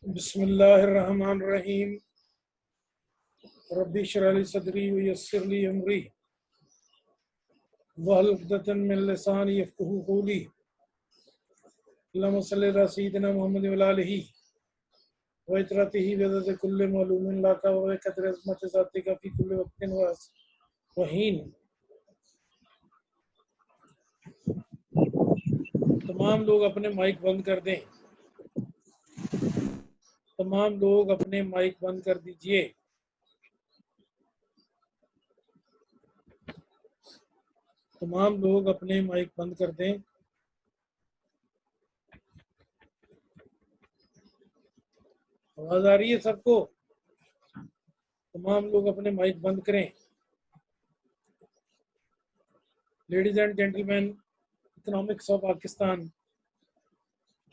बिस्मिल्लाहिर्रहमानिर्रहीम। रब्बी इश्रह ली सदरी व यस्सिर ली अमरी वहल उक़दतन मिन लिसानी यफ़क़हू क़ौली। अल्लाहुम्मा सल्लि अला सय्यिदिना मुहम्मद व अला आलिहि व इतरतिहि व अदद कुल्लि मालूमिन लका व क़द्र अज़मत ज़ातिका फ़ी कुल्लि वक़्तिन व हीन। तमाम लोग अपने माइक बंद कर दें। तमाम लोग अपने माइक बंद कर दीजिए। तमाम लोग अपने माइक बंद कर दें। आवाज आ रही है सबको? तमाम लोग अपने माइक बंद करें। Ladies and gentleman, economics of Pakistan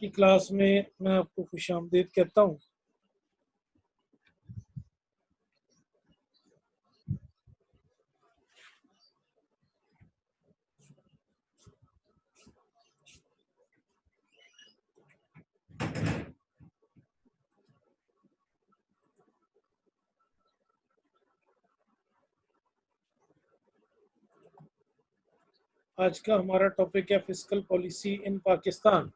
की क्लास में मैं आपको खुशामदीद कहता हूँ। आज का हमारा टॉपिक है fiscal policy in Pakistan.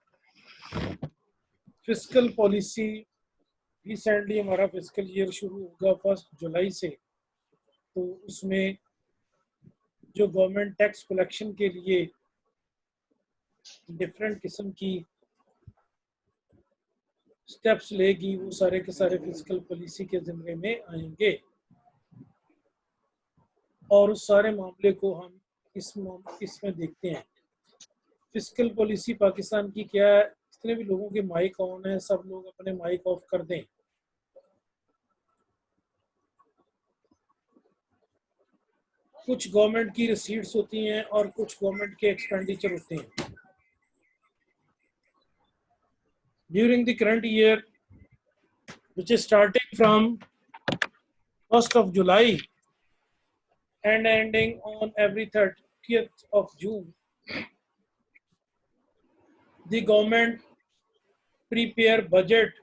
Fiscal policy recently हमारा फिस्कल ईयर शुरू होगा 1 जुलाई से, तो उसमें जो गवर्नमेंट टैक्स कलेक्शन के लिए डिफरेंट किस्म की स्टेप्स लेगी, वो सारे के सारे फिस्कल पॉलिसी के ज़िम्मे में आएंगे और उस सारे मामले को हम इसमें देखते हैं। फिस्कल पॉलिसी पाकिस्तान की क्या है। जितने भी लोगों के माइक ऑन है, सब लोग अपने माइक ऑफ कर दें। कुछ गवर्नमेंट की रिसीट्स होती हैं और कुछ गवर्नमेंट के एक्सपेंडिचर होते हैं। During the current year which is starting from 1st of July and ending on every 30th of June, the government prepare budget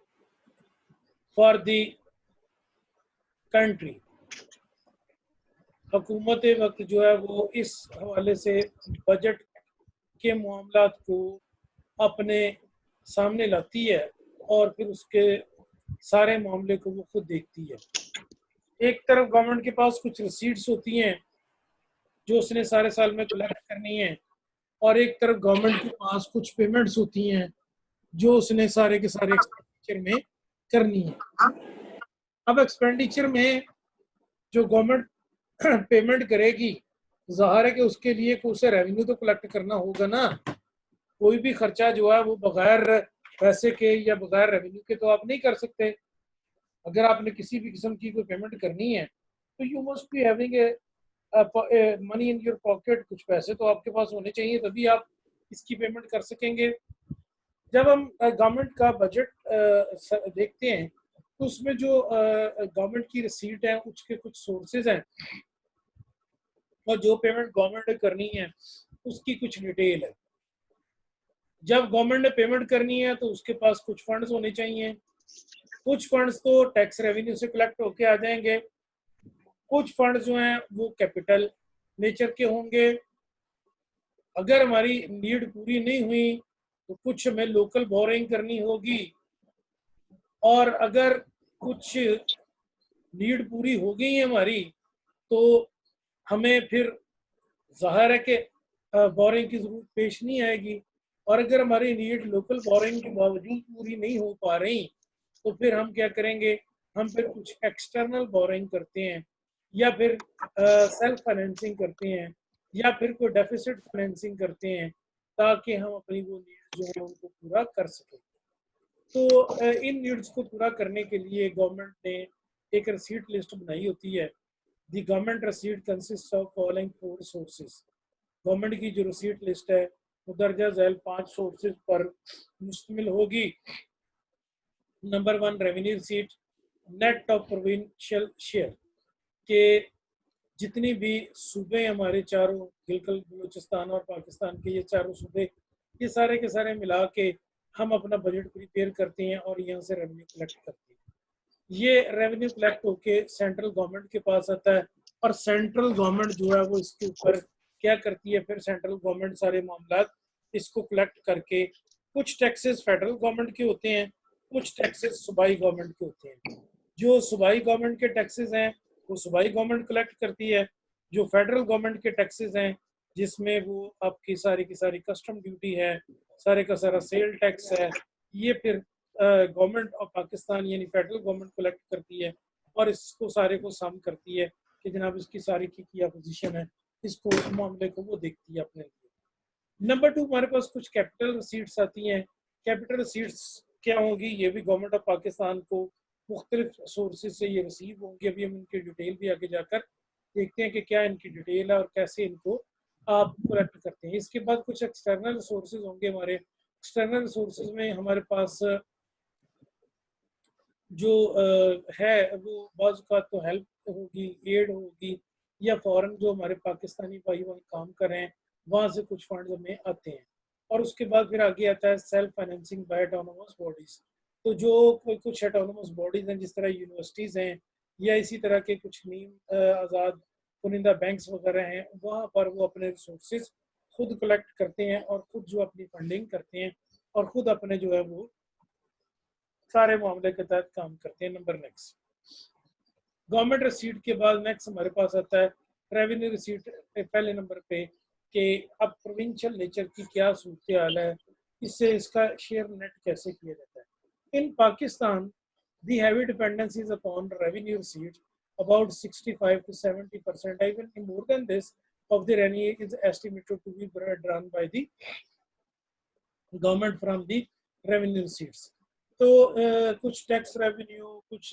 for the country. हुकूमत वक्त जो है वो इस हवाले से बजट के मामलात को अपने सामने लाती है और फिर उसके सारे मामले को वो खुद देखती है। एक तरफ गवर्नमेंट के पास कुछ रिसीट्स होती हैं जो उसने सारे साल में कलेक्ट करनी है, और एक तरफ गवर्नमेंट के पास कुछ पेमेंट्स होती हैं जो उसने सारे के सारे एक्सपेंडिचर में करनी है। अब एक्सपेंडिचर में जो गवर्नमेंट पेमेंट करेगी, जाहिर है कि उसके लिए उसे रेवेन्यू तो कलेक्ट करना होगा ना। कोई भी खर्चा जो है वो बगैर पैसे के या बगैर रेवेन्यू के तो आप नहीं कर सकते। अगर आपने किसी भी किस्म की कोई पेमेंट करनी है तो you must be having money in your pocket. कुछ पैसे तो आपके पास होने चाहिए, तभी आप इसकी पेमेंट कर सकेंगे। जब हम गवर्नमेंट का बजट देखते हैं तो उसमें जो गवर्नमेंट की रिसीट है उसके कुछ सोर्सेज हैं और जो पेमेंट गवर्नमेंट ने करनी है उसकी कुछ डिटेल है। जब गवर्नमेंट ने पेमेंट करनी है तो उसके पास कुछ फंड्स होने चाहिए। कुछ फंड्स तो टैक्स रेवेन्यू से कलेक्ट होके आ जाएंगे, कुछ फंड्स जो हैं वो कैपिटल नेचर के होंगे। अगर हमारी नीड पूरी नहीं हुई तो कुछ हमें लोकल बोरिंग करनी होगी, और अगर कुछ नीड पूरी हो गई है हमारी तो हमें फिर जाहिर है कि बोरिंग की जरूरत पेश नहीं आएगी। और अगर हमारी नीड लोकल बोरिंग के बावजूद पूरी नहीं हो पा रही तो फिर हम क्या करेंगे, हम फिर कुछ एक्सटर्नल बोरिंग करते हैं या फिर सेल्फ फाइनेंसिंग करते हैं या फिर कोई डेफिसिट फाइनेंसिंग करते हैं ताकि हम अपनी वो नीड्स जो है उनको पूरा कर सकें। तो इन नीड्स को पूरा करने के लिए गवर्नमेंट ने एक रिसीट लिस्ट बनाई होती है। The government receipt consist of following 4 sources. Government की जो रिसीट लिस्ट है वो दर्जा झैल 5 सोर्सेज पर मुश्तमिल होगी। Number 1 revenue receipt, net of provincial share के जितनी भी सूबे हमारे चारों गिलगित बलूचिस्तान और पाकिस्तान के ये चारों सूबे, ये सारे के सारे मिला के हम अपना बजट प्रिपेयर करते हैं और यहाँ से रेवेन्यू कलेक्ट करते हैं। ये रेवेन्यू कलेक्ट होके सेंट्रल गवर्नमेंट के पास आता है और सेंट्रल गवर्नमेंट जो है वो इसके ऊपर क्या करती है, फिर सेंट्रल गवर्नमेंट सारे मामला इसको कलेक्ट करके, कुछ टैक्सेस फेडरल गवर्नमेंट के होते हैं, कुछ टैक्सेस सूबाई गवर्नमेंट के होते हैं। जो सूबाई गवर्नमेंट के टैक्सेस हैं वो सूबाई गवर्नमेंट कलेक्ट करती है। जो फेडरल गवर्नमेंट के टैक्सेस हैं जिसमें वो आपकी सारी की सारी कस्टम ड्यूटी है, सारे का सारा सेल टैक्स है, ये फिर गवर्नमेंट ऑफ पाकिस्तान यानी फेडरल गवर्नमेंट कलेक्ट करती है और इसको सारे को सम करती है कि जनाब इसकी सारी की क्या पोजीशन है, इसको मामले को वो देखती है अपने लिए। नंबर 2 हमारे पास कुछ कैपिटल रसीट्स आती हैं। कैपिटल रसीट्स क्या होंगी, ये भी गवर्नमेंट ऑफ पाकिस्तान को मुख्तलिफ सोर्सेज से ये रिसीव होंगी। अभी हम इनकी डिटेल भी आगे जाकर देखते हैं कि क्या इनकी डिटेल है और कैसे इनको आप कलेक्ट करते हैं। इसके बाद कुछ एक्सटर्नल सोर्सेज होंगे हमारे। एक्सटर्नल सोर्सेज में हमारे पास जो है वो बाज़ का तो हेल्प होगी, एड होगी, या फॉरेन जो हमारे पाकिस्तानी भाई वहाँ काम कर रहे हैं वहाँ से कुछ फंड हमें आते हैं। और उसके बाद फिर आगे आता है self financing by autonomous bodies. तो जो कोई कुछ ऑटोनोमस बॉडीज़ हैं जिस तरह यूनिवर्सिटीज़ हैं या इसी तरह के कुछ नीम आज़ाद कुनिंदा बैंक्स वगैरह हैं, वहाँ पर वो अपने रिसोर्सेज खुद कलेक्ट करते हैं और खुद जो अपनी फंडिंग करते हैं और खुद अपने जो है वो सारे मामले के तहत काम करते हैं। नंबर नेक्स्ट, गवर्नमेंट रिसीट के बाद नेक्स्ट हमारे पास आता है रेवेन्यू रिसीट पहले नंबर पे कि अब प्रोविंशियल नेचर की क्या सूरत हाल है, इससे इसका शेयर नेट कैसे किया जाता है। इन Pakistan the heavy dependencies upon revenue receipts, about 65 to 70%, even more than this, of the revenue is estimated to be drawn by the government from the revenue receipts. तो कुछ टैक्स रेवेन्यू, कुछ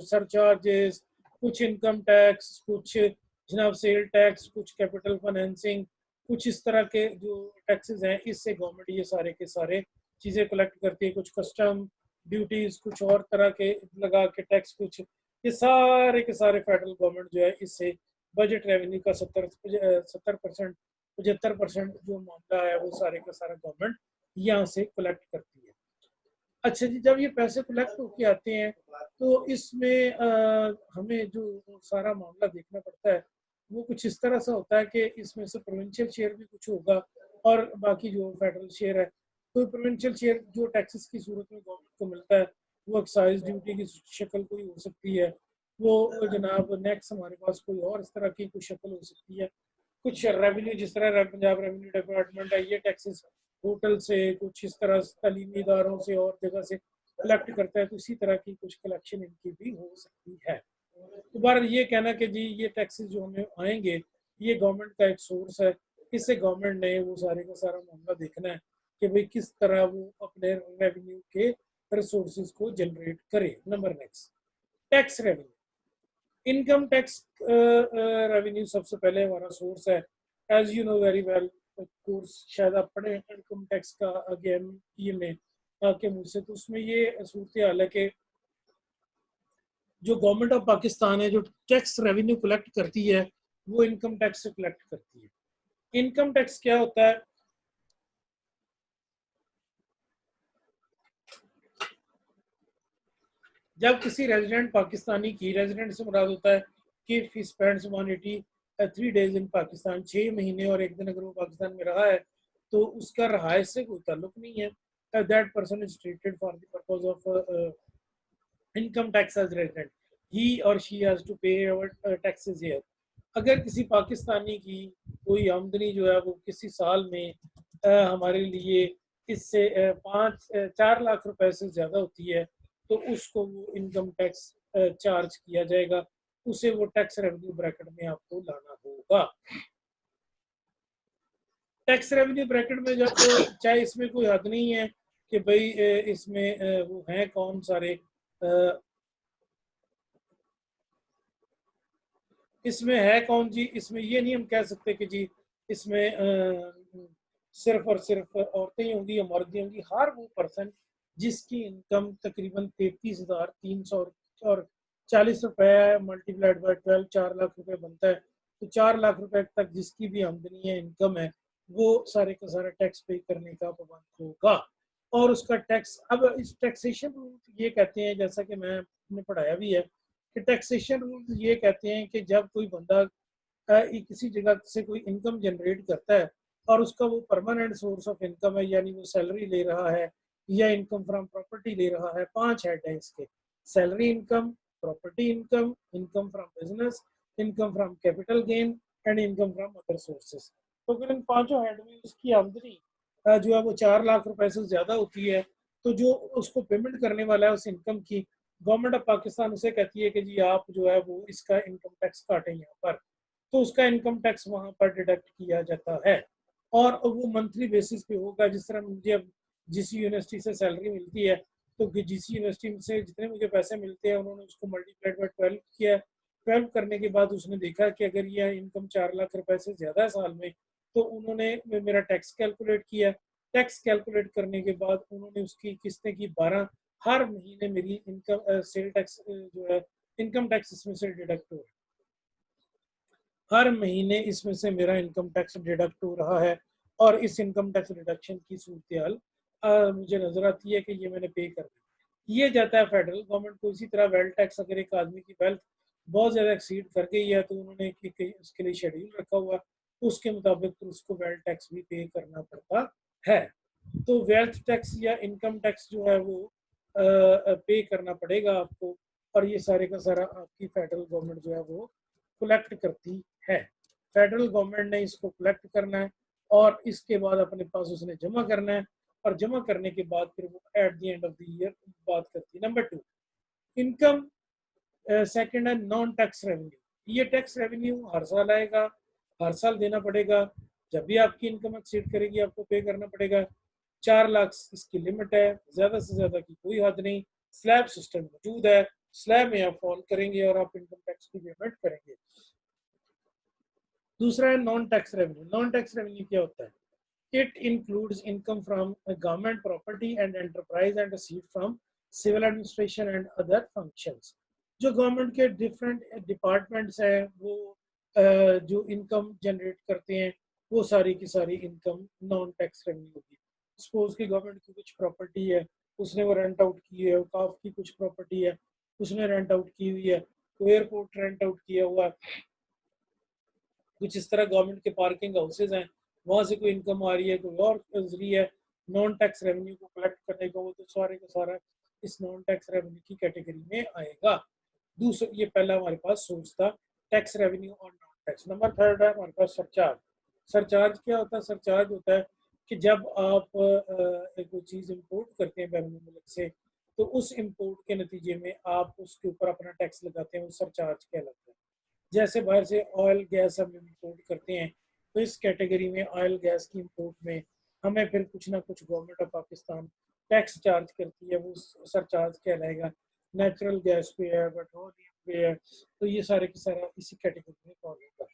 surcharges, कुछ income tax, कुछ जनाब sale tax, कुछ capital financing, कुछ इस तरह के जो टैक्सेस हैं इससे गवर्नमेंट ये सारे के सारे चीज़ें कलेक्ट करती है। कुछ कस्टम ड्यूटीज, कुछ और तरह के लगा के टैक्स, कुछ ये सारे के सारे फेडरल गवर्नमेंट जो है इससे बजट रेवेन्यू का 70% 75% जो मामला है वो सारे का सारा गवर्नमेंट यहाँ से कलेक्ट करती है। अच्छा जी, जब ये पैसे कलेक्ट होके आते हैं तो इसमें हमें जो सारा मामला देखना पड़ता है वो कुछ इस तरह से होता है कि इसमें से प्रोविंशियल शेयर भी कुछ होगा और बाकी जो फेडरल शेयर है। तो प्रोविंशियल शेयर जो टैक्सेस की सूरत में गवर्नमेंट को मिलता है वो एक्साइज ड्यूटी की शक्ल कोई हो सकती है, वो जनाब नेक्स्ट हमारे पास कोई और इस तरह की कोई शक्ल हो सकती है। कुछ रेवेन्यू जिस तरह पंजाब रेवेन्यू डिपार्टमेंट है ये टैक्सेस होटल से, कुछ इस तरह तालीमी इदारों से और जगह से कलेक्ट करता है, तो इसी तरह की कुछ कलेक्शन इनकी भी हो सकती है। तो बार ये कहना कि जी ये टैक्सेस जो हमें आएंगे ये गवर्नमेंट का एक सोर्स है, इससे गवर्नमेंट ने वो सारे का सारा मामला देखना है कि भाई किस तरह वो अपने रेवेन्यू के रिसोर्सेज को जनरेट करे। Number next, tax revenue. Income tax revenue सबसे पहले हमारा सोर्स है। As you know very well, course शायद आप पढ़े इनकम टैक्स का आगे में आके मुझसे, तो उसमें ये सूरत हाल है कि जो गवर्नमेंट ऑफ पाकिस्तान है जो टैक्स रेवेन्यू कलेक्ट करती है वो इनकम टैक्स से कलेक्ट करती है। इनकम टैक्स क्या होता है, जब किसी रेजिडेंट पाकिस्तानी की, रेजिडेंट से मुराद होता है कि he spends 183 days in Pakistan, 6 महीने और 1 दिन अगर वो पाकिस्तान में रहा है तो उसका रहायश से कोई ताल्लुक नहीं है। That person is treated for the purpose of income tax as resident, he और she has to pay taxes here. अगर किसी पाकिस्तानी की कोई आमदनी जो है वो किसी साल में हमारे लिए इससे 4 लाख रुपए से ज़्यादा होती है तो उसको वो इनकम टैक्स चार्ज किया जाएगा, उसे वो टैक्स रेवेन्यू ब्रैकेट में आपको लाना होगा। टैक्स रेवेन्यू ब्रैकेट में जब चाहे इसमें कोई हद नहीं है कि भाई इसमें वो हैं कौन सारे, इसमें है कौन जी, इसमें ये नहीं हम कह सकते कि जी इसमें सिर्फ और सिर्फ औरतें ही होंगी या मर्द ही होंगी। हर वो पर्सन जिसकी इनकम तकरीबन 33,300 और 40 रुपए मल्टीप्लाइड बाय 12 4 लाख रुपए बनता है। तो 4 लाख रुपए तक जिसकी भी आमदनी है, इनकम है, वो सारे का सारा टैक्स पे करने का पाबंद होगा। और उसका टैक्स, अब इस टैक्सेशन रूल ये कहते हैं, जैसा कि मैंने पढ़ाया भी है, कि टैक्सेशन रूल ये कहते हैं कि जब कोई बंदा किसी जगह से कोई इनकम जनरेट करता है और उसका वो परमानेंट सोर्स ऑफ इनकम है, यानी वो सैलरी ले रहा है या इनकम फ्रॉम प्रॉपर्टी ले रहा है, 5 हेड है इसके: salary income, property income, income from business, income from capital gain and income from other sources. तो अगर इन पांचों हेड में उसकी आमदनी जो है वो 4 लाख रुपए से ज्यादा होती है, तो जो उसको पेमेंट करने वाला है उस इनकम की, गवर्नमेंट ऑफ पाकिस्तान उसे कहती है कि जी आप जो है वो इसका इनकम टैक्स काटें यहाँ पर। तो उसका इनकम टैक्स वहां पर डिडक्ट किया जाता है और वो मंथली बेसिस पे होगा। जिस तरह मुझे अब जीसी यूनिवर्सिटी से सैलरी मिलती है, तो जीसी यूनिवर्सिटी से जितने मुझे पैसे मिलते हैं उन्होंने उसको मल्टीप्लाइड बाई 12 किया। 12 करने के बाद उसने देखा कि अगर यह इनकम 4 लाख रुपए से ज्यादा है साल में, तो उन्होंने मेरा टैक्स कैलकुलेट किया। टैक्स कैलकुलेट करने के बाद उन्होंने उसकी किस्तें की 12, हर महीने मेरी इनकम सेल टैक्स जो है इनकम टैक्स इसमें से डिडक्ट हो, हर महीने इसमें से मेरा इनकम टैक्स डिडक्ट हो रहा है। और इस इनकम टैक्स डिडक्शन की सूरत मुझे नजर आती है कि ये मैंने पे कर दिया। ये जाता है फेडरल गवर्नमेंट को। इसी तरह वेल्थ टैक्स, अगर एक आदमी की वेल्थ बहुत ज़्यादा एक्सीड कर गई है तो उन्होंने उसके लिए शेड्यूल रखा हुआ, उसके मुताबिक तो उसको वेल्थ टैक्स भी पे करना पड़ता है। तो वेल्थ टैक्स या इनकम टैक्स जो है वो पे करना पड़ेगा आपको, और ये सारे का सारा आपकी फेडरल गवर्नमेंट जो है वो कलेक्ट करती है। फेडरल गवर्नमेंट ने इसको कलेक्ट करना है और इसके बाद अपने पास उसने जमा करना है, और जमा करने के बाद फिर वो at the end of the year बात करती है। नंबर 2, इनकम सेकंड है नॉन टैक्स रेवेन्यू। ये टैक्स रेवेन्यू हर साल आएगा, हर साल देना पड़ेगा। जब भी आपकी इनकम एक्सीड करेगी आपको पे करना पड़ेगा। 4 लाख इसकी लिमिट है, ज्यादा से ज्यादा की कोई हद नहीं। स्लैब सिस्टम मौजूद है, स्लैब में आप फॉल करेंगे और आप इनकम टैक्स की पेमेंट करेंगे। दूसरा है non tax revenue. Non tax revenue क्या होता है? It includes income from government property and enterprise and receipt from civil administration and other functions। जो गवर्नमेंट के डिफरेंट डिपार्टमेंट्स हैं वो जो इनकम जनरेट करते हैं, वो सारी की सारी इनकम नॉन टैक्स रेवेन्यू होगी। सपोज की गवर्नमेंट की कुछ प्रॉपर्टी है, उसने वो रेंट आउट की है, काफ की कुछ प्रॉपर्टी है उसने रेंट आउट की हुई है, तो एयरपोर्ट रेंट आउट किया हुआ है, कुछ इस तरह गवर्नमेंट के पार्किंग हाउसेज हैं, वहां से कोई इनकम आ रही है, कोई और जरिए है नॉन टैक्स रेवेन्यू को कलेक्ट करने का, वो तो सारे का सारा इस नॉन टैक्स रेवेन्यू की कैटेगरी में आएगा। दूसरा, ये पहला हमारे पास सोर्स था टैक्स रेवेन्यू और नॉन टैक्स। नंबर 3 है हमारे पास सरचार्ज। सरचार्ज क्या होता है? सरचार्ज होता है कि जब आप कोई चीज़ इम्पोर्ट करते हैं बैरून मुल्क से, तो उस इम्पोर्ट के नतीजे में आप उसके ऊपर अपना टैक्स लगाते हैं, वो सरचार्ज कहलाता है। जैसे बाहर से ऑयल गैस हम इम्पोर्ट करते हैं, तो इस कैटेगरी में ऑयल गैस की इम्पोर्ट में हमें फिर कुछ ना कुछ government of Pakistan tax charge करती है, वो सरचार्ज कहलाएगा। नेचुरल गैस पे है, पेट्रोलियम पे है, तो ये सारे की सारा इसी कैटेगरी में कॉल होगा।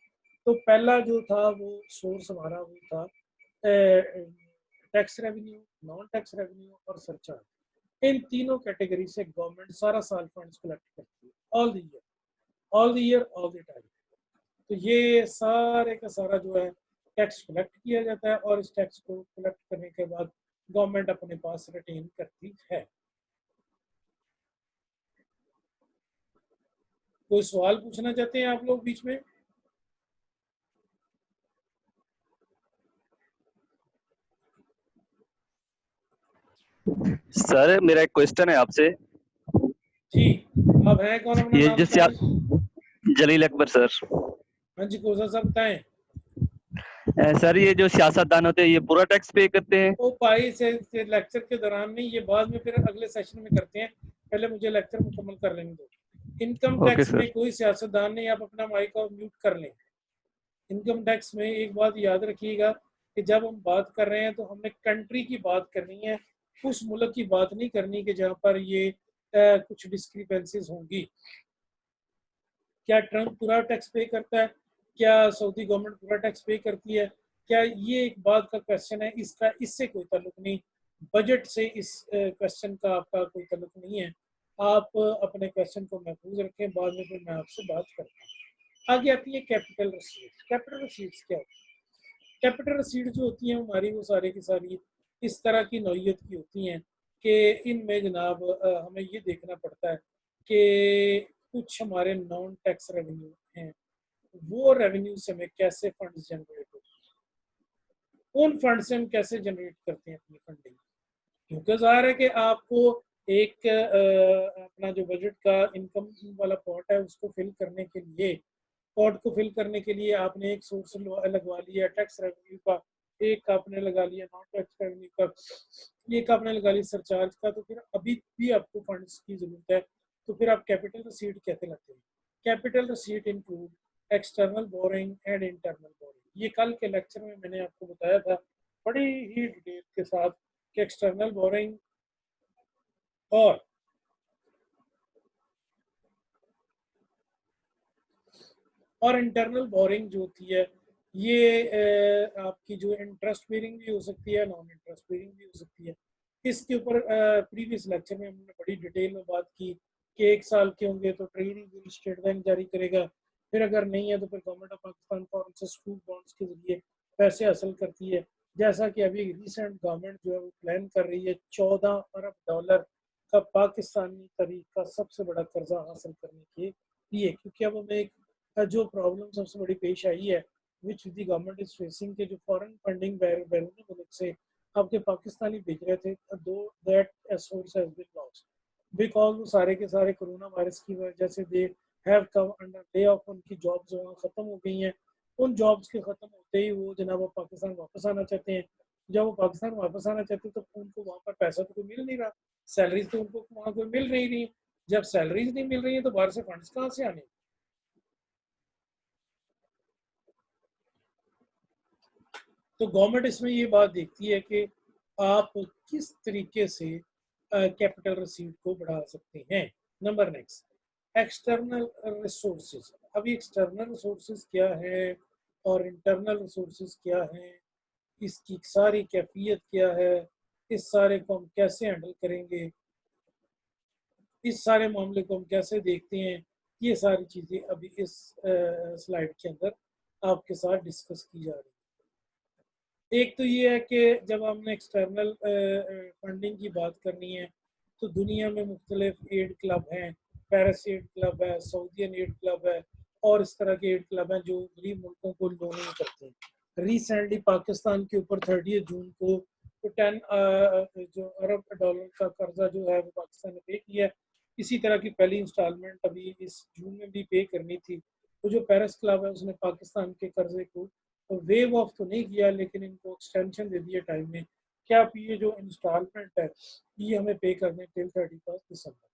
तो पहला जो था वो सोर्स हमारा वो था tax revenue, non tax revenue और सरचार्ज। इन तीनों कैटेगरी से गवर्नमेंट सारा साल फंड्स कलेक्ट करती है, all the year, all the year, all the time. तो ये सारे का सारा जो है टैक्स कलेक्ट किया जाता है, और इस टैक्स को कलेक्ट करने के बाद गवर्नमेंट अपने पास रिटेन करती है। कोई सवाल पूछना चाहते हैं आप लोग बीच में? सर मेरा एक क्वेश्चन है आपसे। जी, आप हैं कौन? अपना ये नाम जो बताएं। जलील अकबर सर। हाँ जी, कोसा साहब बताएं। सर ये जो सियासतदान होते हैं ये पूरा टैक्स पे करते हैं? वो पाई से लेक्चर के दौरान नहीं, ये बाद में फिर अगले सेशन में करते हैं, पहले मुझे लेक्चर मुकम्मल कर लेने दो। इनकम ओके टैक्स में सर। कोई सियासतदान नहीं, आप अपना माइक और म्यूट कर लें। इनकम टैक्स में एक बात याद रखिएगा कि जब हम बात कर रहे हैं तो हमने कंट्री की बात करनी है, उस मुल्क की बात नहीं करनी कि जहाँ पर ये कुछ डिस्क्रिपेंसीज होंगी। क्या ट्रम्प पूरा टैक्स पे करता है? क्या सऊदी गवर्नमेंट पूरा टैक्स पे करती है? क्या ये एक बात का क्वेश्चन है, इसका इससे कोई ताल्लुक नहीं। बजट से इस क्वेश्चन का आपका कोई ताल्लुक नहीं है। आप अपने क्वेश्चन को महफूज रखें, बाद में फिर मैं आपसे बात करता हूँ। आगे आती है कैपिटल रसीट्स। कैपिटल रसीट्स क्या होती है? कैपिटल रसीट जो होती है हमारी, वो सारी की सारी इस तरह की नौइयत की होती हैं कि इनमें जनाब हमें ये देखना पड़ता है कि कुछ हमारे नॉन टैक्स रेवेन्यू हैं, वो रेवेन्यू से हमें कैसे फंड्स जनरेट होते हैं, उन फंड से हम कैसे जनरेट करते हैं अपनी फंडिंग। क्योंकि ज़ाहिर है कि आपको एक अपना जो बजट का इनकम वाला पॉट है उसको फिल करने के लिए, पॉट को फिल करने के लिए आपने एक सोर्स लगवा लिया टैक्स रेवेन्यू का, एक आपने लगा लिया नॉन टैक्स रेवेन्यू का, एक आपने लगा लिया सरचार्ज का, तो फिर अभी भी आपको फंड्स की ज़रूरत है। तो फिर आप कैपिटल रसीट कैसे लाते हैं? Capital receipt include external boring and internal boring. ये कल के लेक्चर में मैंने आपको बताया था बड़ी ही डिटेल के साथ कि एक्सटर्नल बोरिंग और इंटरनल बोरिंग जो होती है ये आपकी जो इंटरेस्ट बेरिंग भी हो सकती है, नॉन इंटरेस्ट बेरिंग भी हो सकती है। इसके ऊपर प्रीवियस लेक्चर में हमने बड़ी डिटेल में बात की कि 1 साल के होंगे तो ट्रेजरी बिल स्टेट बैंक जारी करेगा, फिर अगर नहीं है तो फिर गवर्नमेंट ऑफ पाकिस्तान फॉरेन सस्कूल बॉन्ड्स के जरिए पैसे हासिल करती है। जैसा कि अभी रिसेंट गवर्नमेंट जो है वो प्लान कर रही है 14 अरब डॉलर का पाकिस्तानी तारीख का सबसे बड़ा कर्जा हासिल करने के लिए, क्योंकि अब हमें एक जो प्रॉब्लम सबसे बड़ी पेश आई है which the government is facing के जो फॉरेन फंडिंग बैरून मुल्क से आपके पाकिस्तानी भेज रहे थे, though that source has been lost because वो सारे के सारे कोरोना वायरस की वजह से they have come under lay off, उनकी जॉब्स वहाँ ख़त्म हो गई हैं। उन जॉब्स के ख़त्म होते ही वो जनाब वो पाकिस्तान वापस आना चाहते हैं। जब वो पाकिस्तान वापस आना चाहते हैं तो उनको वहाँ पर पैसा तो कोई मिल नहीं रहा, सैलरीज तो उनको वहाँ कोई मिल नहीं रही। जब सैलरीज नहीं मिल रही है तो बाहर से फंड्स कहाँ से आने? तो गवर्नमेंट इसमें ये बात देखती है कि आप किस तरीके से कैपिटल रसीद को बढ़ा सकते हैं। Number next external resources. अभी एक्सटर्नल रिसोर्सेज क्या है और इंटरनल रिसोर्सेज क्या है, इसकी सारी कैफियत क्या है, इस सारे को हम कैसे हैंडल करेंगे, इस सारे मामले को हम कैसे देखते हैं, ये सारी चीज़ें अभी इस स्लाइड के अंदर आपके साथ डिस्कस की जा रही है। एक तो ये है कि जब हमने एक्सटर्नल फंडिंग की बात करनी है तो दुनिया में मुख्तलिफ एड क्लब हैं, पेरिस एड क्लब है, सऊदियन एड क्लब है और इस तरह के एड क्लब हैं जो गरीब मुल्कों को लोनिंग करते हैं। रिसेंटली पाकिस्तान के ऊपर 30 जून को तो 10 अरब डॉलर का कर्जा जो है वो पाकिस्तान ने पे किया है। इसी तरह की पहली इंस्टॉलमेंट अभी इस जून में भी पे करनी थी। तो जो पेरिस क्लब है उसने पाकिस्तान के कर्जे को तो वेव ऑफ तो नहीं किया लेकिन इनको एक्सटेंशन दे दिया टाइम में, क्या आप ये जो इंस्टॉलमेंट है ये हमें पे करने टिल 31 दिसंबर।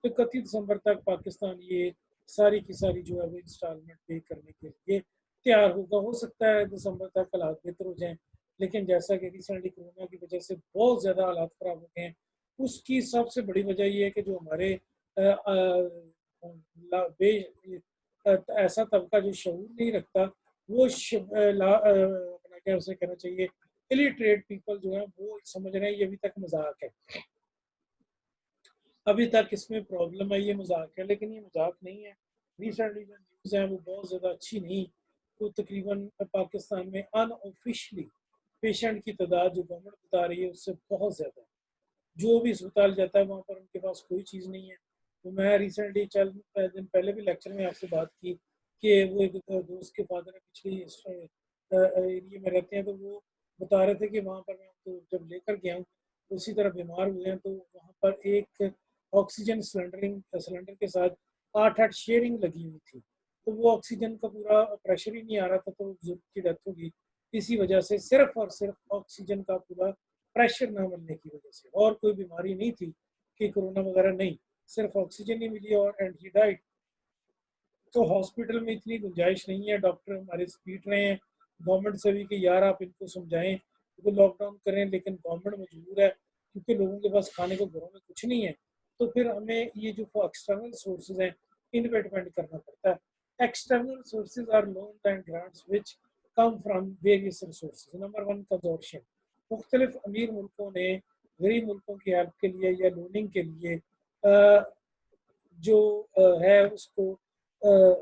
तो 31 दिसंबर तक पाकिस्तान ये सारी की सारी जो है वो इंस्टॉलमेंट पे करने के लिए तैयार होगा। हो सकता है दिसंबर तक हालात बेहतर हो जाएं, लेकिन जैसा कि रिसेंटली कोरोना की वजह से बहुत ज़्यादा हालात ख़राब हो गए हैं, उसकी सबसे बड़ी वजह ये है कि जो हमारे ऐसा तबका जो शऊर नहीं रखता वो अपना क्या उसे कहना चाहिए इलिटरेट पीपल जो है वो समझ रहे हैं ये अभी तक मजाक है, अभी तक इसमें प्रॉब्लम है, ये मजाक है, लेकिन ये मजाक नहीं है। रिसेंटली जो न्यूज़ है वो बहुत ज़्यादा अच्छी नहीं। तो तकरीबन पाकिस्तान में अनऑफिशियली पेशेंट की तादाद जो गवर्नमेंट बता रही है उससे बहुत ज़्यादा है। जो भी अस्पताल जाता है वहाँ पर उनके पास कोई चीज़ नहीं है। तो मैं रिसेंटली चंद दिन पहले भी लेक्चर में आपसे बात की कि वो एक दोस्त के फादर पिछली एरिया में रहते हैं, तो वो बता रहे थे कि वहाँ पर मैं उनको जब लेकर गया हूँ तो उसी तरह बीमार हुए हैं, तो वहाँ पर एक ऑक्सीजन सिलेंडर के साथ 8-8 शेयरिंग लगी हुई थी। तो वो ऑक्सीजन का पूरा प्रेशर ही नहीं आ रहा था, तो बुजुर्ग की डेथ होगी इसी वजह से, सिर्फ और सिर्फ ऑक्सीजन का पूरा प्रेशर ना मिलने की वजह से, और कोई बीमारी नहीं थी कि कोरोना वगैरह नहीं, सिर्फ ऑक्सीजन नहीं मिली और एंड ही डाइड। तो हॉस्पिटल में इतनी गुंजाइश नहीं है, डॉक्टर हमारे से पीट रहे हैं गवर्नमेंट से भी कि यार आप इनको समझाएं, इनको लॉकडाउन करें, लेकिन गवर्नमेंट मजबूर है क्योंकि लोगों के पास खाने को घरों में कुछ नहीं है। तो फिर हमें ये जो एक्सटर्नल सोर्सेज हैं इन पर डिपेंड करना पड़ता है। External sources are loan and grants which come from various resources. Number one, consortium. मुख्तलिफ अमीर मुल्कों ने गरीब मुल्कों की हेल्प के लिए या लोनिंग के लिए जो है उसको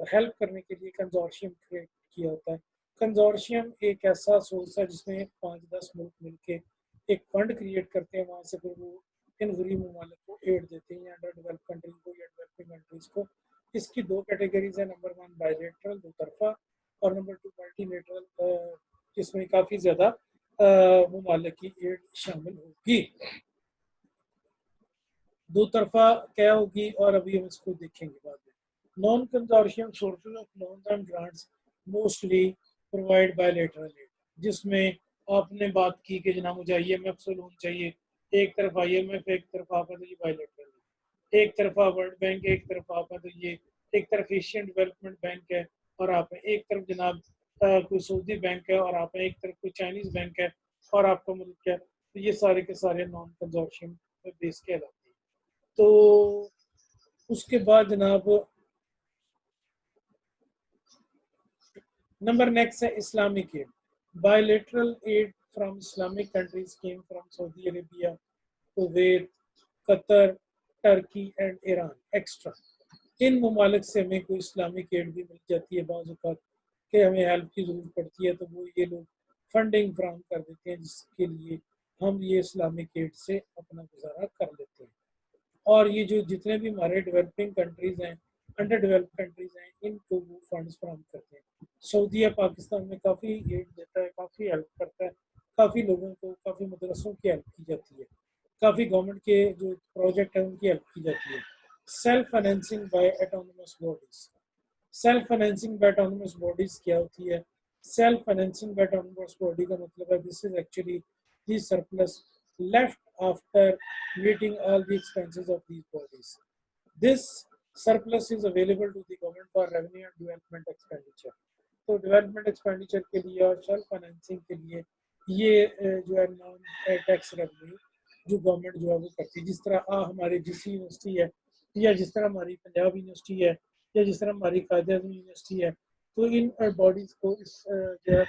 हेल्प करने के लिए कंजोर्शियम क्रिएट किया होता है। कंजोर्शियम एक ऐसा सोर्स है जिसमें 5-10 मुल्क मिलके एक फंड क्रिएट करते हैं, वहाँ से फिर वो इन गरीब ममालिक को एड देते हैं या अंडर डेवलप कंट्रीज को या डेवलपिंग कंट्रीज को। इसकी दो कैटेगरीज है, नंबर 1 बायलैटरल दो तरफा और नंबर 2 मल्टीलेटरल, जिसमें काफ़ी ज़्यादा ममालिक की एड शामिल होगी। दो तरफा क्या होगी और अभी हम इसको देखेंगे बाद में। Non consortium sources of loans and grants mostly provide bilateral aid, जिसमें आपने बात की कि जनाब मुझे IMF से लोन चाहिए, एक तरफ IMF एक तरफ आपका तो ये बायलैटरल, एक तरफा वर्ल्ड बैंक एक तरफ आपका तो ये, एक तरफ एशियन डेवलपमेंट बैंक है और आप एक तरफ जनाब कोई सऊदी बैंक है और आप एक तरफ कोई चाइनीज बैंक है और आपका मुल्क है, तो ये सारे के सारे नॉन कंजोर्शियम बेस के कहलाते हैं। तो उसके बाद जनाब नंबर नेक्स्ट है Islamic aid. Bilateral aid from Islamic countries came from Saudi Arabia, Kuwait, Qatar, Turkey and Iran extra. इन ममालिक से हमें कोई इस्लामिक एड भी मिल जाती है बाज़ औक़ात कि हमें हेल्प की ज़रूरत पड़ती है, तो वो ये लोग फंडिंग फ्राहम कर देते हैं, जिसके लिए हम ये इस्लामिक एड से अपना गुजारा कर लेते हैं। और ये जो जितने भी हमारे डेवलपिंग कंट्रीज़ हैं, अंडर डेवलप कंट्रीज़ हैं, इनको वो फंड्स फ्राहम करते हैं। सऊदीया पाकिस्तान में काफ़ी एड देता है, काफ़ी हेल्प करता है, काफ़ी लोगों को, काफ़ी मदरसों की हेल्प की जाती है, काफ़ी गवर्नमेंट के जो प्रोजेक्ट हैं उनकी हेल्प की जाती है। Self financing by autonomous bodies. Self financing by autonomous bodies क्या होती है? Self financing by autonomous body का मतलब है this is actually the surplus left after meeting all the expenses of these bodies. This surplus is available to the government for revenue and development expenditure. तो development expenditure के लिए और self financing के लिए ये जो है नॉन टैक्स रेवेन्यू जो गवर्नमेंट जो है वो करती है। जिस तरह हमारी GC यूनिवर्सिटी है या जिस तरह हमारी पंजाब यूनिवर्सिटी है या जिस तरह हमारी कायदे आज़म यूनिवर्सिटी है, तो इन बॉडीज़ को इस जो है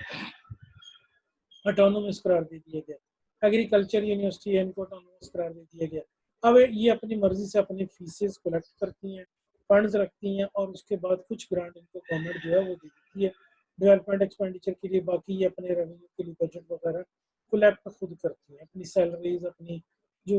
ऑटोनोमस करार दे दिया गया। एग्रीकल्चर यूनिवर्सिटी है, इनको ऑटोनोमस करार दे दिया गया। अब ये अपनी मर्जी से अपनी फीसेस कलेक्ट करती हैं, फंड्स रखती हैं और उसके बाद कुछ ग्रांट इनको गवर्नमेंट जो है वो दे देती है डेवलपमेंट एक्सपेंडिचर के लिए। बाकी ये अपने रेवेन्यू के लिए बजट वगैरह कलेक्ट खुद करती हैं, अपनी सैलरीज, अपनी जो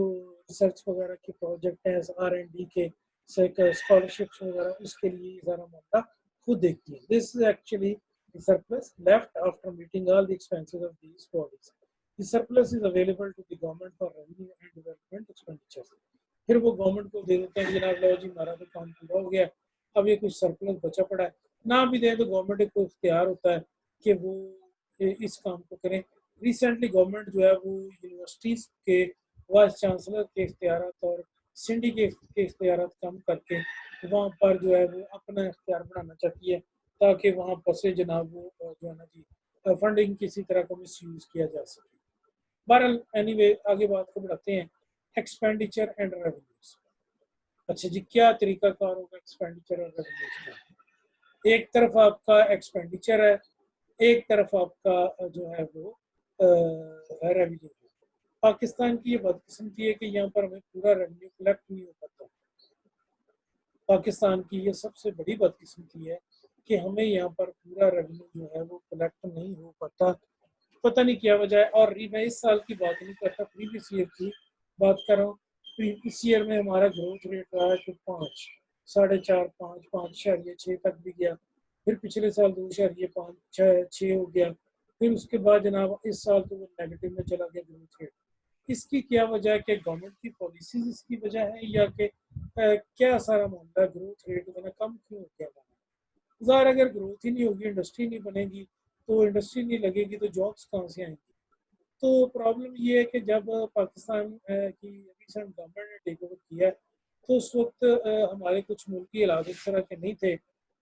रिसर्च वगैरह के प्रोजेक्ट हैं R&D के स्कॉलरशिप्स वगैरह, उसके लिए ये सारा मामला खुद देखती है। This is actually the surplus left after meeting all the expenses of these bodies. The surplus is available to the government for revenue and development expenditures. फिर वो गवर्नमेंट को दे देते हैं, जनाब लो जी हमारा तो काम पूरा हो गया, अब ये कुछ सरप्लस बचा पड़ा है। ना भी दें तो गवर्नमेंट को इख्तियार होता है कि वो इस काम को करें। रिसेंटली गवर्नमेंट जो है वो यूनिवर्सिटीज़ के वाइस चांसलर के इख्तियारात और सिंडी के इख्तियारात कम करके वहाँ पर जो है वो अपना इख्तियार बढ़ाना चाहती है, ताकि वहाँ पर से जनाब वो जो है ना जी फंडिंग किसी तरह का मिस यूज़ किया जा सके। बहरहाल एनीवे आगे बात को बढ़ाते हैं। Expenditure and revenues. अच्छा जी, क्या तरीकाकार होगा एक्सपेंडिचर और रेवेन्यूज का? एक तरफ आपका एक्सपेंडिचर है, एक तरफ आपका जो है वो रेवेन्यू है। पाकिस्तान की ये बदकिस्मती है कि यहाँ पर हमें पूरा रेवेन्यू कलेक्ट नहीं हो पाता। पाकिस्तान की ये सबसे बड़ी बदकिस्मती है कि हमें यहाँ पर पूरा रेवेन्यू जो है वो कलेक्ट नहीं हो पाता। पता नहीं क्या वजह है। और मैं इस साल की बात नहीं करता, प्रीवियस ईयर की बात कर रहा हूँ। प्रीवियस ईयर में हमारा ग्रोथ रेट रहा है कि 5, 4.5, 5, 5.6 तक भी गया। फिर पिछले साल 2.5, 6 हो गया। फिर उसके बाद जनाब इस साल तो वो नेगेटिव में चला गया ग्रोथ रेट। इसकी क्या वजह है? कि गवर्नमेंट की पॉलिसीज इसकी वजह है या कि क्या सारा मामला ग्रोथ रेट इतना कम क्यों हो गया? ज़ाहिर अगर ग्रोथ ही नहीं होगी, इंडस्ट्री नहीं बनेगी, तो इंडस्ट्री नहीं लगेगी तो जॉब्स कहाँ से आएंगी? तो प्रॉब्लम ये है कि जब पाकिस्तान की रिसेंट गवर्नमेंट ने टेक ओवर किया तो उस वक्त हमारे कुछ मुल्की हालात इस तरह के नहीं थे।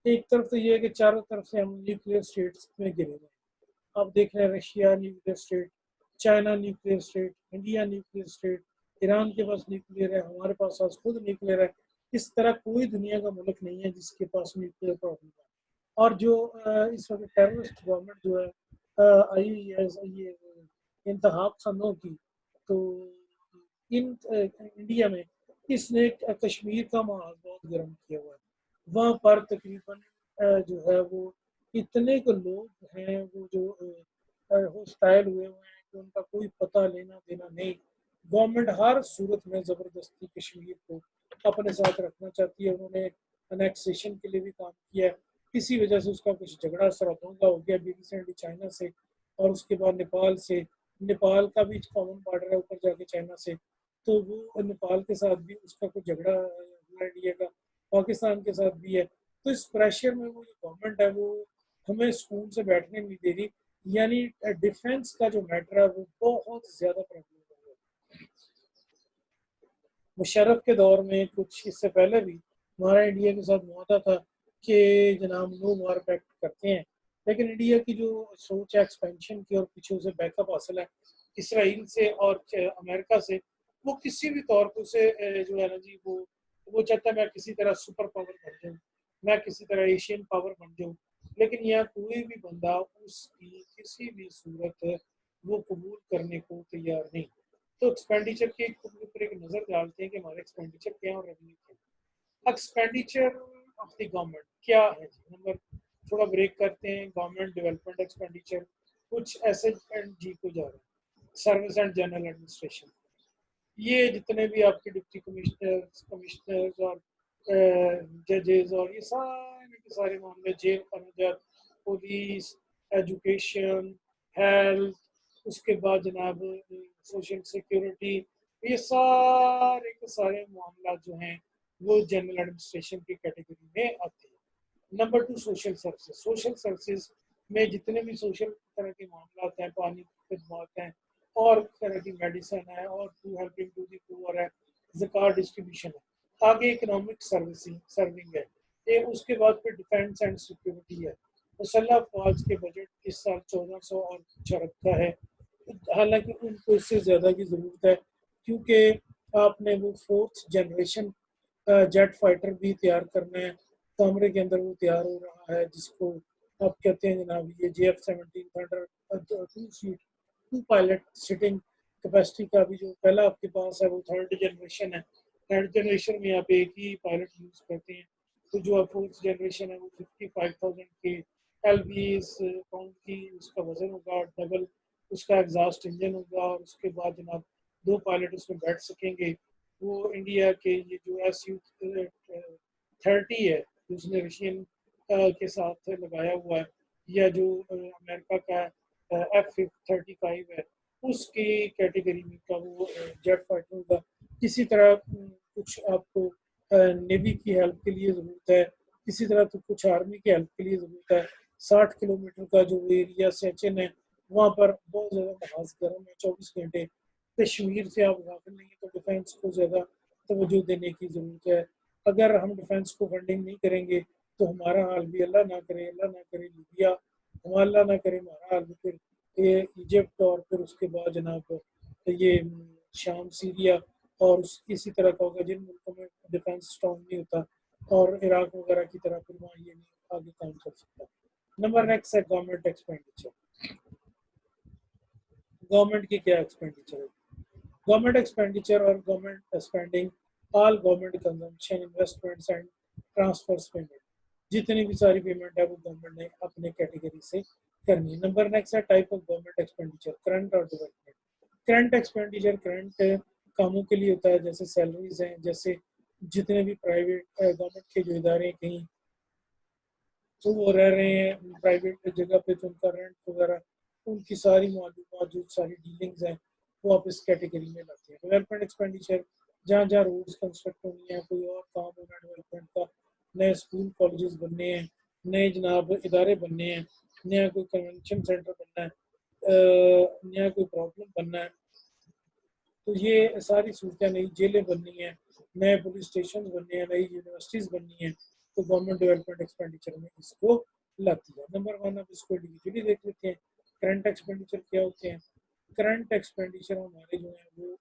एक तरफ तो ये है कि चारों तरफ से हम न्यूक्लियर स्टेट्स में घिरे हुए हैं। आप देख रहे हैं Russia nuclear state, China nuclear state, India nuclear state, Iran के पास न्यूक्लियर है, हमारे पास आज खुद न्यूक्लियर है। इस तरह कोई दुनिया का मुल्क नहीं है जिसके पास न्यूक्लियर प्रॉब्लम है। और जो इस वक्त टेररिस्ट गवर्नमेंट जो है आई हुई है ये इंतहा पसंदों की, तो इन इंडिया में इसने कश्मीर का माहौल बहुत गर्म किया हुआ है। वहाँ पर तकरीबन जो है वो इतने को लोग हैं वो जो हॉस्टाइल हुए हैं पे उनका कोई पता लेना देना नहीं। गवर्नमेंट हर सूरत में ज़बरदस्ती कश्मीर को अपने साथ रखना चाहती है। उन्होंने अनेक्सेशन के लिए भी काम किया है, इसी वजह से उसका कुछ झगड़ा सरहदों का हो गया अभी रिसेंटली चाइना से, और उसके बाद नेपाल से। नेपाल का भी कॉमन बॉर्डर है ऊपर जाके चाइना से, तो वो नेपाल के साथ भी उसका कुछ झगड़ा हुआ इंडिया का, पाकिस्तान के साथ भी है। तो इस प्रेशर में वो जो गवर्नमेंट है वो हमें सुकून से बैठने नहीं दे रही, यानी डिफेंस का जो मैटर है वो बहुत ज़्यादा प्रॉब्लम हो गया। मुशर्रफ के दौर में कुछ इससे पहले भी हमारा इंडिया के साथ मुआहदा था कि जनाब नो वार पैक्ट करते हैं, लेकिन इंडिया की जो सोच है एक्सपेंशन की और पीछे उसे बैकअप हासिल है इसराइल से और अमेरिका से, वो किसी भी तौर पर उसे जो है ना जी वो चाहता है मैं किसी तरह सुपर पावर बन जाऊँ, मैं किसी तरह एशियन पावर बन जाऊँ, लेकिन यहाँ कोई भी बंदा उसकी किसी भी सूरत वो कबूल करने को तैयार नहीं। तो एक्सपेंडिचर के ऊपर एक नज़र डालते हैं कि हमारे एक्सपेंडिचर क्या और रेवेन्यू क्या। एक्सपेंडिचर ऑफ द गवर्नमेंट क्या है जी, नंबर थोड़ा ब्रेक करते हैं। गवर्नमेंट डेवलपमेंट एक्सपेंडिचर कुछ एस एंड जी को जा रहे हैं, सर्विस एंड जनरल एडमिनिस्ट्रेशन, ये जितने भी आपके डिप्टी कमिश्नर्स और जजेस और ये सारे के सारे मामले, jail manager, police, education, health, उसके बाद जनाब सोशल सिक्योरिटी, ये सारे के सारे मामला जो हैं वो जनरल एडमिनिस्ट्रेशन की कैटेगरी में आते हैं। Number 2 social services. Social services में जितने भी सोशल तरह के मामला हैं, पानी की खदमात हैं और तरह की मेडिसिन है और to helping to the poor है, ज़कात डिस्ट्रीब्यूशन है, आगे इकोनॉमिक सर्विंग है, ये उसके बाद फिर डिफेंस एंड सिक्योरिटी है। मुसल्लह अफवाज के बजट इस साल 1400 और कुछ अरब का है, हालांकि उनको इससे ज़्यादा की ज़रूरत है क्योंकि आपने वो 4th जनरेशन जेट फाइटर भी तैयार करना है। कमरे के अंदर वो तैयार हो रहा है जिसको आप कहते हैं जनाब ये JF-17 thunder 2 seat 2 pilot sitting capacity का भी जो पहला आपके पास है वो 3rd जनरेशन है। 3rd जनरेशन में आप एक ही पायलट यूज़ करते हैं, तो जो 4th जनरेशन है वो 55,000 के LBS पाउंड की उसका वजन होगा, डबल उसका एग्जॉस्ट इंजन होगा, और उसके बाद जनाब 2 पायलट उसमें बैठ सकेंगे। वो इंडिया के ये जो SU-30 है उसने रशियन के साथ लगाया हुआ है, या जो अमेरिका का F-35 है उसकी कैटेगरी में का वो जेट फाइटर होगा। इसी तरह कुछ आपको नेवी की हेल्प के लिए ज़रूरत है, इसी तरह तो कुछ आर्मी की हेल्प के लिए ज़रूरत है। 60 किलोमीटर का जो एरिया सेचन है वहाँ पर बहुत ज़्यादा महाज गर्म है 24 घंटे। कश्मीर से आप गाफिल नहीं है तो डिफेंस को ज़्यादा तवज्जो देने की ज़रूरत है। अगर हम डिफेंस को फंडिंग नहीं करेंगे तो हमारा हाल भी अल्लाह ना करे लीबिया, हमारा अल्लाह ना करे हमारा हाल भी फिर ये इजिप्ट, और फिर उसके बाद जनाब ये शाम सीरिया और इसी तरह का होगा जिन मुल्कों में डिफेंस स्ट्रॉन्ग नहीं होता, और इराक वगैरह की तरह फिर वहाँ ये नहीं आगे काम कर सकता। नंबर नेक्स्ट है गवर्नमेंट एक्सपेंडिचर। गवर्नमेंट की क्या एक्सपेंडिचर है? गवर्नमेंट एक्सपेंडिचर और government spending, all government consumption, investments and transverse payment, जितनी भी सारी पेमेंट है वो गवर्नमेंट ने अपने कैटेगरी से करनी है। नंबर नेक्स्ट है type of government expenditure, current और डेवलपमेंट। करंट एक्सपेंडिचर करंट कामों के लिए होता है, जैसे सैलरीज हैं, जैसे जितने भी प्राइवेट गवर्नमेंट के जो इदारे कहीं तो वो रह रहे हैं प्राइवेट जगह पे, तो उनका रेंट वगैरह उनकी सारी मालूमात जो सारी डीलिंग्स हैं वो आप इस कैटेगरी में लाते हैं। डेवलपमेंट एक्सपेंडिचर, जहाँ जहाँ रोड्स कंस्ट्रक्ट होनी है, कोई और काम होना है डेवलपमेंट का, नए स्कूल कॉलेजेस बनने हैं, नए जनाब इदारे बनने हैं, नया कोई कन्वेंशन सेंटर बनना है, नया कोई प्रॉब्लम बनना है, तो ये सारी सूरतें, नई जेलें बननी हैं, नए पुलिस स्टेशन बनने हैं, नई यूनिवर्सिटीज़ बननी हैं, तो गवर्नमेंट डेवलपमेंट एक्सपेंडिचर में इसको लाती है। नंबर 1 अब इसको इंडिविजुअली देख लेते हैं। करंट एक्सपेंडिचर क्या होते हैं? करंट एक्सपेंडिचर हमारे जो हैं वो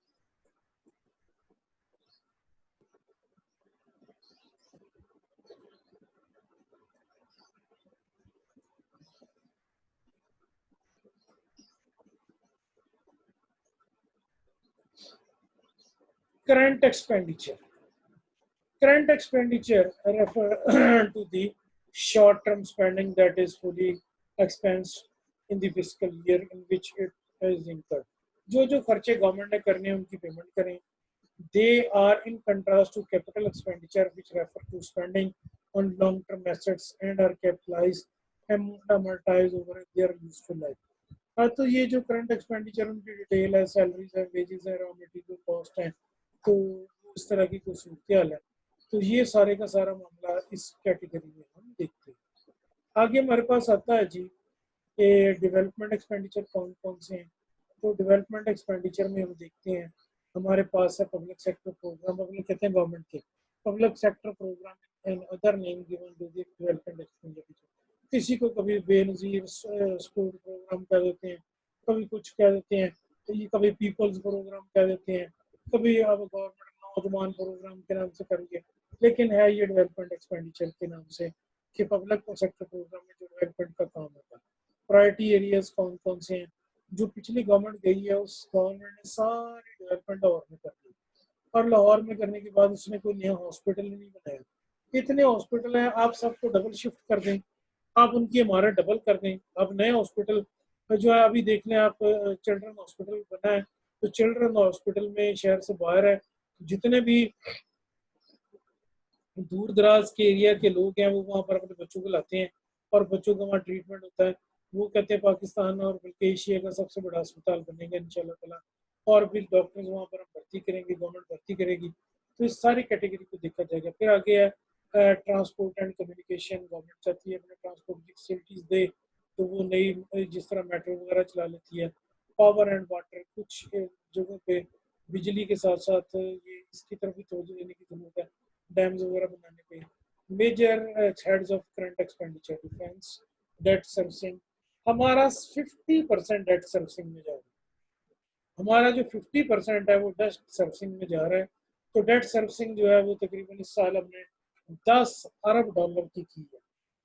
current expenditure. Current expenditure refer to the short-term spending that is fully expensed in the fiscal year in which it is incurred. जो जो खर्चे गवर्नमेंट ने करने हैं उनकी पेमेंट करें। They are in contrast to capital expenditure which refer to spending on long term assets and are capitalised and amortised over their useful life. हाँ, तो ये जो करंट एक्सपेंडिचर उनकी डिटेल है, सैलरीज है, वेजेस है, रॉ मटेरियल कॉस्ट है, तो इस तरह की कोई सूरत हाल है, तो ये सारे का सारा मामला इस कैटेगरी में हम देखते हैं। आगे हमारे पास आता है जी कि डेवलपमेंट एक्सपेंडिचर कौन कौन से हैं। तो डेवलपमेंट एक्सपेंडिचर में हम देखते हैं हमारे पास है पब्लिक सेक्टर प्रोग्राम, पब्लिक कहते हैं गवर्नमेंट के, public sector program and other name given to the development expenditure. किसी को कभी बेनजीर स्पोर्ट प्रोग्राम कह देते हैं, कभी कुछ कह देते हैं, तो ये कभी पीपल्स प्रोग्राम कह देते हैं, कभी अब गवर्नमेंट नौजवान प्रोग्राम के नाम से करेंगे, लेकिन है ये डेवलपमेंट एक्सपेंडिचर के नाम से कि पब्लिक सेक्टर प्रोग्राम में जो डेवलपमेंट का काम होता है। प्रायोरिटी एरियाज कौन कौन से हैं? जो पिछली गवर्नमेंट गई है उस गवर्नमेंट ने सारी डेवलपमेंट लाहौर में कर दी, और लाहौर में करने के बाद उसने कोई नया हॉस्पिटल नहीं बनाया। इतने हॉस्पिटल हैं, आप सबको डबल शिफ्ट कर दें, आप उनकी इमारत डबल कर दें, आप नए हॉस्पिटल जो है अभी देख लें आप, चिल्ड्रन हॉस्पिटल बना है, तो चिल्ड्रन हॉस्पिटल में शहर से बाहर है, जितने भी दूर दराज के एरिया के लोग हैं वो वहाँ पर अपने बच्चों को लाते हैं और बच्चों का वहाँ ट्रीटमेंट होता है। वो कहते हैं पाकिस्तान और बल्कि एशिया का सबसे बड़ा अस्पताल बनेगा इंशाल्लाह ताला, और फिर डॉक्टर्स वहाँ पर हम भर्ती करेंगे, गवर्नमेंट भर्ती करेगी, तो इस सारी कैटेगरी को देखा जाएगा। फिर आगे है ट्रांसपोर्ट एंड कम्युनिकेशन। गवर्नमेंट चाहती है अपने ट्रांसपोर्ट की फैसिलिटीज़ दे, तो वो नई जिस तरह मेट्रो वगैरह चला लेती है। पावर एंड वाटर, कुछ जगहों पे बिजली के साथ साथ ये इसकी तरफ भी तवज्जो देने की जरूरत है, डैम्स वगैरह बनाने पे। Major heads of current expenditure, defence, debt servicing. हमारा 50% डेट सर्विसिंग में जा रहा है, हमारा जो 50% है वो डेट सर्विसिंग में जा रहा है। तो डेट सर्विसिंग जो है वो तकरीबन इस साल हमने 10 अरब डॉलर की है।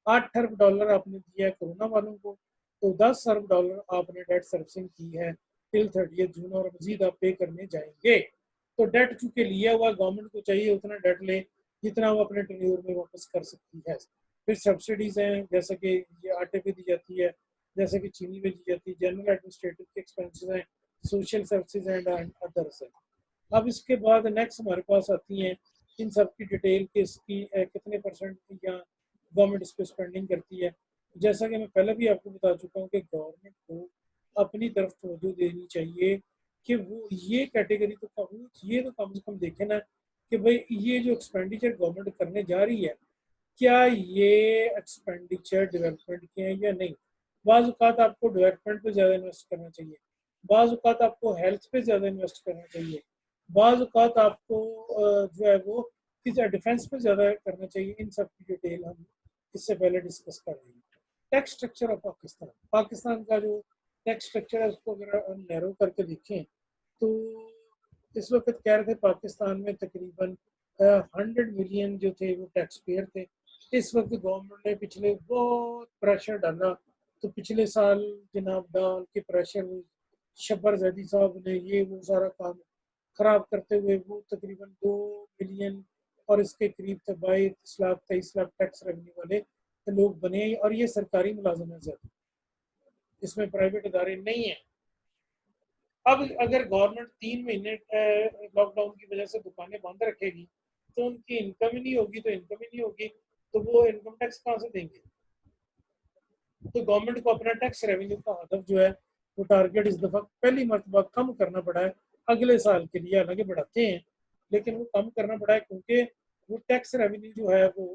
8 अरब डॉलर आपने दिया है कोरोना वालों को, तो 10 अरब डॉलर आपने डेट सर्विसिंग की है टिल 30 जून, और मजीद आप पे करने जाएंगे। तो डेट चूंकि लिया हुआ गवर्नमेंट को चाहिए उतना डेट ले जितना वो अपने टेन्योर में वापस कर सकती है। फिर सब्सिडीज हैं, जैसे कि ये आटे पे दी जाती है, जैसे कि चीनी पे दी जाती है, जनरल एडमिनिस्ट्रेटिव के एक्सपेंसेस हैं, सोशल सर्विसेज एंड अदर्स हैं। अब इसके बाद नेक्स्ट हमारे पास आती हैं इन सब की डिटेल के, इसकी कितने परसेंट या गवर्नमेंट इस पर स्पेंडिंग करती है। जैसा कि मैं पहले भी आपको बता चुका हूँ कि गवर्नमेंट को अपनी तरफ तवज्जो देनी चाहिए कि वो ये कैटेगरी तो ये तो कम से कम देखे ना कि भाई ये जो एक्सपेंडिचर गवर्नमेंट करने जा रही है क्या ये एक्सपेंडिचर डेवलपमेंट के हैं या नहीं। बाज़ औक़ात आपको डेवलपमेंट पे ज़्यादा इन्वेस्ट करना चाहिए, बाज़ औक़ात आपको हेल्थ पे ज़्यादा इन्वेस्ट करना चाहिए, बाज़ औक़ात आपको जो है वो डिफेंस पे ज़्यादा करना चाहिए। इन सब की डिटेल हम इससे पहले डिस्कस कर रहे हैं। Tax structure of Pakistan, Pakistan का जो टैक्स स्ट्रक्चर है उसको अगर हम नैरो करके देखें तो इस वक्त कह रहे थे पाकिस्तान में तकरीबन 100 मिलियन जो थे वो टैक्स पेयर थे। इस वक्त गवर्नमेंट ने पिछले बहुत प्रेशर डाला, तो पिछले साल जनाब डाल के प्रेशर शब्बर जैदी साहब ने ये वो सारा काम खराब करते हुए वो तकरीबन 2 मिलियन और इसके करीब 22 लाख 23 लाख टैक्स रेवेन्यू वाले लोग बने, और ये सरकारी मुलाजिम है ज़्यादा, इसमें प्राइवेट इदारे नहीं हैं। अब अगर गवर्नमेंट 3 महीने लॉकडाउन की वजह से दुकानें बंद रखेगी तो उनकी इनकम ही नहीं होगी, तो इनकम ही नहीं होगी तो वो इनकम टैक्स कहाँ से देंगे। तो गवर्नमेंट को अपना टैक्स रेवेन्यू का हदफ जो है वो टारगेट इस दफ़ा पहली मरतबा कम करना पड़ा है अगले साल के लिए। हालांकि बढ़ाते हैं लेकिन वो कम करना पड़ा है क्योंकि वो टैक्स रेवेन्यू जो है वो